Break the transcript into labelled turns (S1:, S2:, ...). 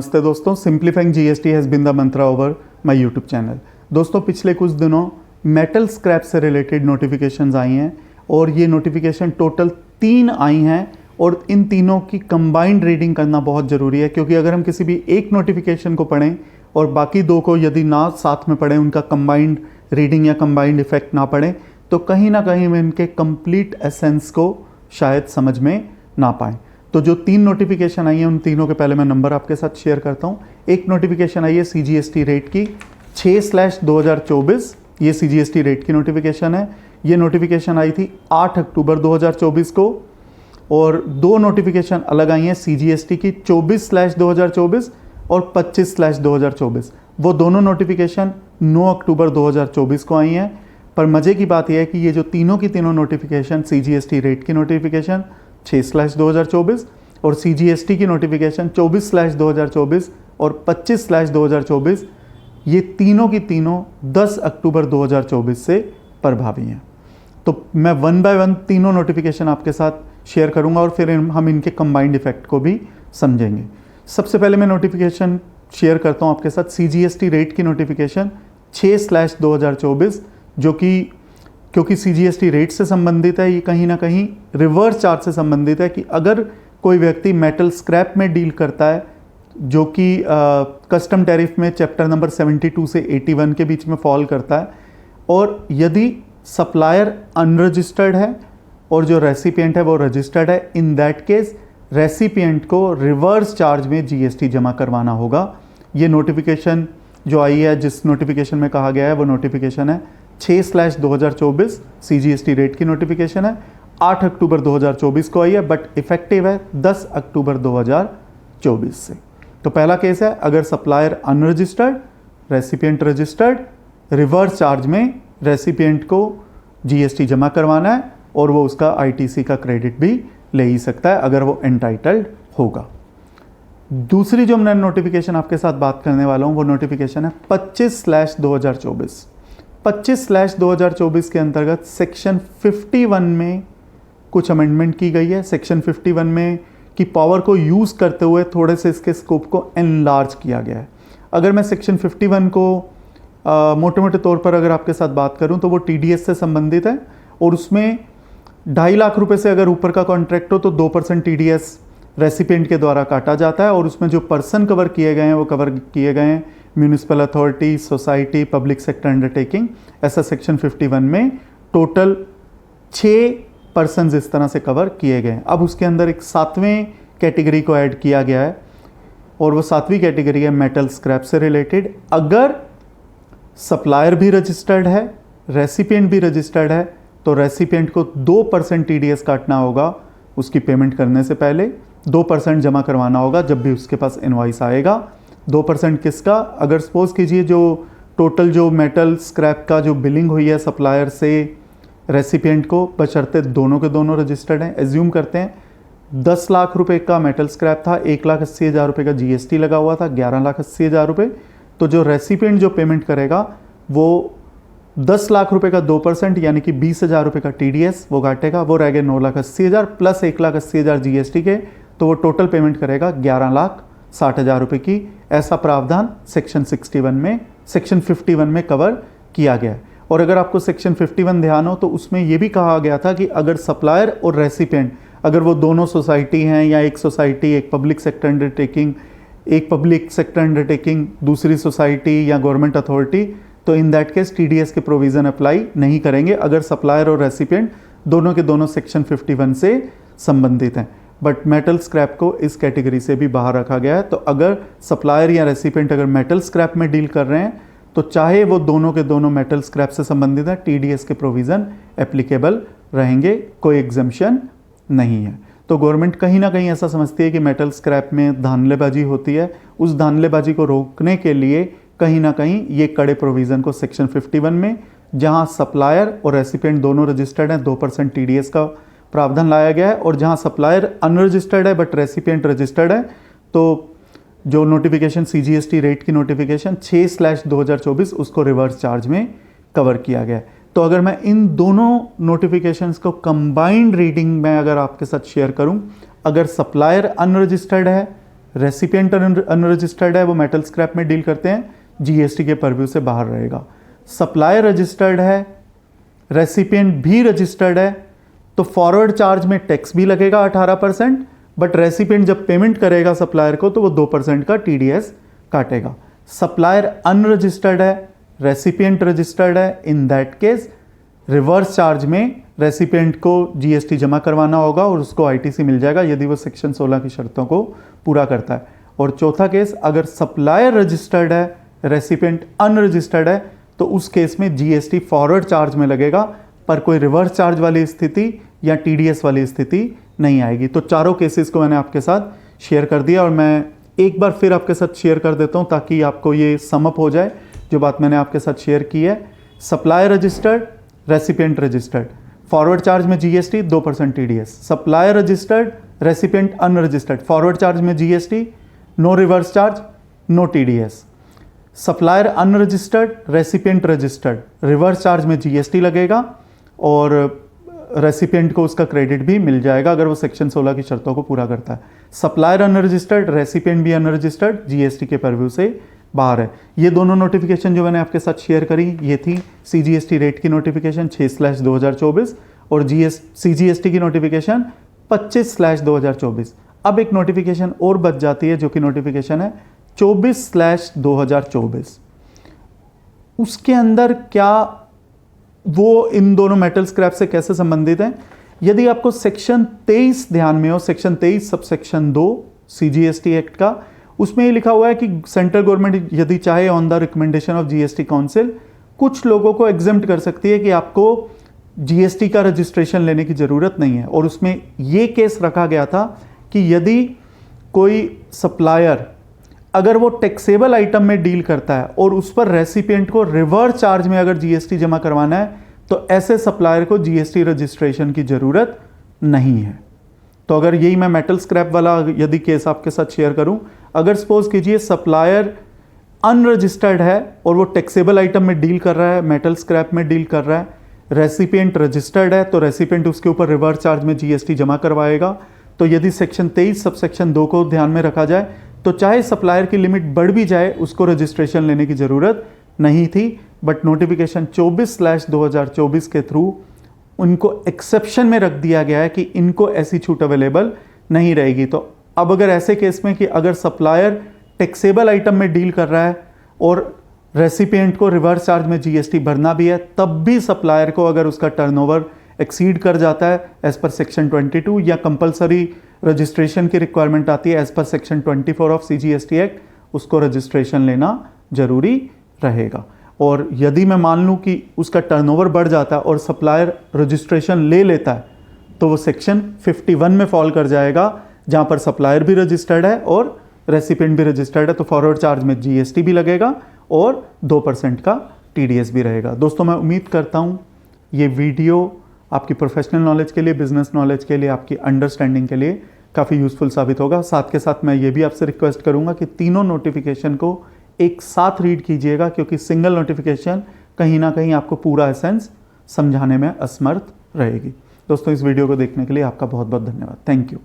S1: नमस्ते दोस्तों, simplifying GST has been the Mantra over my YouTube channel. दोस्तों, पिछले कुछ दिनों मेटल स्क्रैप से रिलेटेड नोटिफिकेशंस आई हैं और ये नोटिफिकेशन टोटल 3 आई हैं और इन तीनों की कंबाइंड रीडिंग करना बहुत ज़रूरी है, क्योंकि अगर हम किसी भी एक नोटिफिकेशन को पढ़ें और बाकी 2 को यदि ना साथ में पढ़ें, उनका कंबाइंड रीडिंग या कंबाइंड इफेक्ट ना पढ़ें, तो कहीं ना कहीं हम इनके कंप्लीट एसेंस को शायद समझ में ना पाएँ। तो जो 3 नोटिफिकेशन आई हैं उन तीनों के पहले मैं नंबर आपके साथ शेयर करता हूँ। एक नोटिफिकेशन आई है सीजीएसटी रेट की 6/2024, ये सीजीएसटी रेट की नोटिफिकेशन है। ये नोटिफिकेशन आई थी 8 अक्टूबर 2024 को। और 2 नोटिफिकेशन अलग आई हैं सीजीएसटी की 24/2024 और 25/2024। वो दोनों नोटिफिकेशन 9 अक्टूबर 2024 को आई हैं। पर मज़े की बात यह है कि ये जो तीनों की तीनों नोटिफिकेशन, सीजीएसटी रेट की नोटिफिकेशन 6/2024 और सीजीएसटी की नोटिफिकेशन 24/2024 और 25/2024, ये तीनों की तीनों 10 अक्टूबर 2024 से प्रभावी हैं। तो मैं 1 बाय 1 तीनों नोटिफिकेशन आपके साथ शेयर करूंगा और फिर हम इनके कंबाइंड इफेक्ट को भी समझेंगे। सबसे पहले मैं नोटिफिकेशन शेयर करता हूं आपके साथ सीजीएसटी रेट की नोटिफिकेशन 6/2024, जो कि क्योंकि सीजीएसटी रेट से संबंधित है, ये कहीं ना कहीं रिवर्स चार्ज से संबंधित है कि अगर कोई व्यक्ति मेटल स्क्रैप में डील करता है, जो कि कस्टम टैरिफ में चैप्टर नंबर 72 से 81 के बीच में फॉल करता है, और यदि सप्लायर अनरजिस्टर्ड है और जो रेसिपिएंट है वो रजिस्टर्ड है, इन दैट केस रेसिपिएंट को रिवर्स चार्ज में जीएसटी जमा करवाना होगा। ये नोटिफिकेशन जो आई है, जिस नोटिफिकेशन में कहा गया है, वो नोटिफिकेशन है 6/2024 सीजीएसटी रेट की नोटिफिकेशन है। 8 अक्टूबर 2024 को आई है, बट इफेक्टिव है 10 अक्टूबर 2024 से। तो पहला केस है, अगर supplier unregistered, recipient registered, reverse charge में रेसिपिएंट को जीएसटी जमा करवाना है और वो उसका आईटीसी का क्रेडिट भी ले ही सकता है अगर वो एंटाइटल्ड होगा। दूसरी जो मैं नोटिफिकेशन आपके साथ बात करने वाला हूँ वो नोटिफिकेशन है 25/2024। 25/2024 के अंतर्गत सेक्शन 51 में कुछ अमेंडमेंट की गई है। सेक्शन 51 में की पावर को यूज़ करते हुए थोड़े से इसके स्कोप को एनलार्ज किया गया है। अगर मैं सेक्शन 51 को मोटे मोटे तौर पर अगर आपके साथ बात करूं तो वो टीडीएस से संबंधित है और उसमें 2.5 लाख रुपए से अगर ऊपर का कॉन्ट्रैक्ट हो तो 2% टीडीएस रेसिपिएंट के द्वारा काटा जाता है। और उसमें जो पर्सन कवर किए गए हैं वो कवर किए गए हैं municipal authority, society, public sector undertaking. ऐसा सेक्शन 51 में टोटल 6 पर्सन इस तरह से कवर किए गए हैं। अब उसके अंदर एक 7वें कैटेगरी को ऐड किया गया है और वो 7वीं कैटेगरी है मेटल स्क्रैप से रिलेटेड। अगर सप्लायर भी रजिस्टर्ड है, रेसिपिएंट भी रजिस्टर्ड है, तो रेसिपिएंट को 2% टीडीएस काटना होगा उसकी पेमेंट करने से पहले। 2% जमा करवाना होगा जब भी उसके पास इनवॉइस आएगा। 2% किसका? अगर सपोज कीजिए जो टोटल जो मेटल स्क्रैप का जो बिलिंग हुई है सप्लायर से रेसिपिएंट को, बशर्ते दोनों के दोनों रजिस्टर्ड हैं। एज्यूम करते हैं 10 लाख रुपए का मेटल स्क्रैप था, 1,80,000 रुपये का जीएसटी लगा हुआ था, 11,80,000 रुपये। तो जो रेसिपिएंट जो पेमेंट करेगा वो 10 लाख रुपए का 2% यानी कि 20,000 रुपये का टीडीएस वो काटेगा। वो रह गए 9,80,000 प्लस 1,80,000 जीएसटी के, तो वो टोटल पेमेंट करेगा 11,60,000 रुपये की। ऐसा प्रावधान सेक्शन 51 में कवर किया गया है। और अगर आपको सेक्शन 51 ध्यान हो तो उसमें यह भी कहा गया था कि अगर सप्लायर और रेसिपिएंट अगर वो दोनों सोसाइटी हैं या एक सोसाइटी, एक पब्लिक सेक्टर अंडरटेकिंग दूसरी सोसाइटी या गवर्नमेंट अथॉरिटी, तो इन दैट केस टीडीएस के प्रोविज़न अप्लाई नहीं करेंगे अगर सप्लायर और रेसिपिएंट दोनों के दोनों सेक्शन 51 से संबंधित हैं। बट मेटल स्क्रैप को इस कैटेगरी से भी बाहर रखा गया है। तो अगर सप्लायर या रेसिपिएंट अगर मेटल स्क्रैप में डील कर रहे हैं तो चाहे वो दोनों के दोनों मेटल स्क्रैप से संबंधित है, टीडीएस के प्रोविज़न एप्लीकेबल रहेंगे, कोई एग्जम्पशन नहीं है। तो गवर्नमेंट कहीं ना कहीं ऐसा समझती है कि मेटल स्क्रैप में धांधलेबाजी होती है। उस धांधलेबाजी को रोकने के लिए कहीं ना कहीं ये कड़े प्रोविज़न को सेक्शन 51 में, जहां सप्लायर और रेसिपिएंट दोनों रजिस्टर्ड हैं, 2% टीडीएस का प्रावधान लाया गया है। और जहां सप्लायर अनरजिस्टर्ड है बट रेसिपिएंट रजिस्टर्ड है, तो जो नोटिफिकेशन सीजीएसटी रेट की नोटिफिकेशन 6/2024 उसको रिवर्स चार्ज में कवर किया गया है। तो अगर मैं इन दोनों नोटिफिकेशंस को कंबाइंड रीडिंग में अगर आपके साथ शेयर करूं, अगर सप्लायर अनरजिस्टर्ड है, रेसिपिएंट अनरजिस्टर्ड है, वो मेटल स्क्रैप में डील करते हैं, जीएसटी के परव्यू से बाहर रहेगा। सप्लायर रजिस्टर्ड है, रेसिपिएंट भी रजिस्टर्ड है, तो फॉरवर्ड चार्ज में टैक्स भी लगेगा 18%, बट रेसिपिएंट जब पेमेंट करेगा सप्लायर को तो वो 2% का टीडीएस काटेगा। सप्लायर अनरजिस्टर्ड है, रेसिपिएंट रजिस्टर्ड है, in that case reverse charge में रेसिपिएंट को जीएसटी जमा करवाना होगा और उसको आईटीसी मिल जाएगा यदि वो सेक्शन 16 की शर्तों को पूरा करता है। और चौथा केस, अगर सप्लायर रजिस्टर्ड है, रेसिपिएंट अनरजिस्टर्ड है, तो उस केस में जीएसटी फॉरवर्ड चार्ज में लगेगा, पर कोई रिवर्स चार्ज वाली स्थिति या टीडीएस वाली स्थिति नहीं आएगी। तो चारों केसेस को मैंने आपके साथ शेयर कर दिया और मैं एक बार फिर आपके साथ शेयर कर देता हूं ताकि आपको ये समअप हो जाए जो बात मैंने आपके साथ शेयर की है। Supplier registered, recipient registered, forward charge में GST 2% TDS. Supplier registered, recipient unregistered, forward charge में GST, no reverse charge, no TDS. Supplier unregistered, recipient registered, reverse charge में जीएसटी लगेगा और रेसिपिएंट को उसका क्रेडिट भी मिल जाएगा अगर वो सेक्शन 16 की शर्तों को पूरा करता है। सप्लायर अनरजिस्टर्ड, रेसिपिएंट भी अनरजिस्टर्ड, जीएसटी के परव्यू से बाहर है। ये दोनों नोटिफिकेशन जो मैंने आपके साथ शेयर करी ये थी सीजीएसटी रेट की नोटिफिकेशन 6/2024 और सीजीएसटी की नोटिफिकेशन 25/2024। अब एक नोटिफिकेशन और बच जाती है जो कि नोटिफिकेशन है 24/2024। उसके अंदर क्या वो इन दोनों मेटल स्क्रैप से कैसे संबंधित हैं? यदि आपको सेक्शन 23 ध्यान में हो, सेक्शन 23 सबसेक्शन 2 सीजीएसटी एक्ट का, उसमें ये लिखा हुआ है कि सेंट्रल गवर्नमेंट यदि चाहे on the recommendation of GST council कुछ लोगों को एग्जेम्प्ट कर सकती है कि आपको जीएसटी का रजिस्ट्रेशन लेने की ज़रूरत नहीं है। और उसमें ये केस रखा गया था कि यदि कोई सप्लायर अगर वो टैक्सेबल आइटम में डील करता है और उस पर रेसिपिएंट को रिवर्स चार्ज में अगर जीएसटी जमा करवाना है तो ऐसे सप्लायर को जीएसटी रजिस्ट्रेशन की ज़रूरत नहीं है। तो अगर यही मैं मेटल स्क्रैप वाला यदि केस आपके साथ शेयर करूं, अगर सपोज कीजिए सप्लायर अनरजिस्टर्ड है और वो टैक्सेबल आइटम में डील कर रहा है, मेटल स्क्रैप में डील कर रहा है, रेसिपिएंट रजिस्टर्ड है तो रेसिपिएंट उसके ऊपर रिवर्स चार्ज में जीएसटी जमा करवाएगा। तो यदि सेक्शन 23 सबसेक्शन 2 को ध्यान में रखा जाए तो चाहे सप्लायर की लिमिट बढ़ भी जाए उसको रजिस्ट्रेशन लेने की ज़रूरत नहीं थी, बट नोटिफिकेशन 24/2024 के थ्रू उनको एक्सेप्शन में रख दिया गया है कि इनको ऐसी छूट अवेलेबल नहीं रहेगी। तो अब अगर ऐसे केस में कि अगर सप्लायर टैक्सेबल आइटम में डील कर रहा है और रेसिपिएंट को रिवर्स चार्ज में जीएसटी भरना भी है, तब भी सप्लायर को अगर उसका टर्नओवर एक्सीड कर जाता है एज पर सेक्शन 22 या कंपलसरी रजिस्ट्रेशन की रिक्वायरमेंट आती है as per section 24 of CGST act, उसको रजिस्ट्रेशन लेना जरूरी रहेगा। और यदि मैं मान लूँ कि उसका टर्नओवर बढ़ जाता है और सप्लायर रजिस्ट्रेशन ले लेता है तो वो सेक्शन 51 में फॉल कर जाएगा जहाँ पर सप्लायर भी रजिस्टर्ड है और रेसिपिएंट भी रजिस्टर्ड है, तो फॉरवर्ड चार्ज में जीएसटी भी लगेगा और 2% का टीडीएस भी रहेगा। दोस्तों मैं उम्मीद करता हूँ ये वीडियो आपकी प्रोफेशनल नॉलेज के लिए, बिजनेस नॉलेज के लिए, आपकी अंडरस्टैंडिंग के लिए काफ़ी यूज़फुल साबित होगा। साथ के साथ मैं ये भी आपसे रिक्वेस्ट करूँगा कि तीनों नोटिफिकेशन को एक साथ रीड कीजिएगा क्योंकि सिंगल नोटिफिकेशन कहीं ना कहीं आपको पूरा एसेंस समझाने में असमर्थ रहेगी। दोस्तों इस वीडियो को देखने के लिए आपका बहुत बहुत धन्यवाद। Thank you.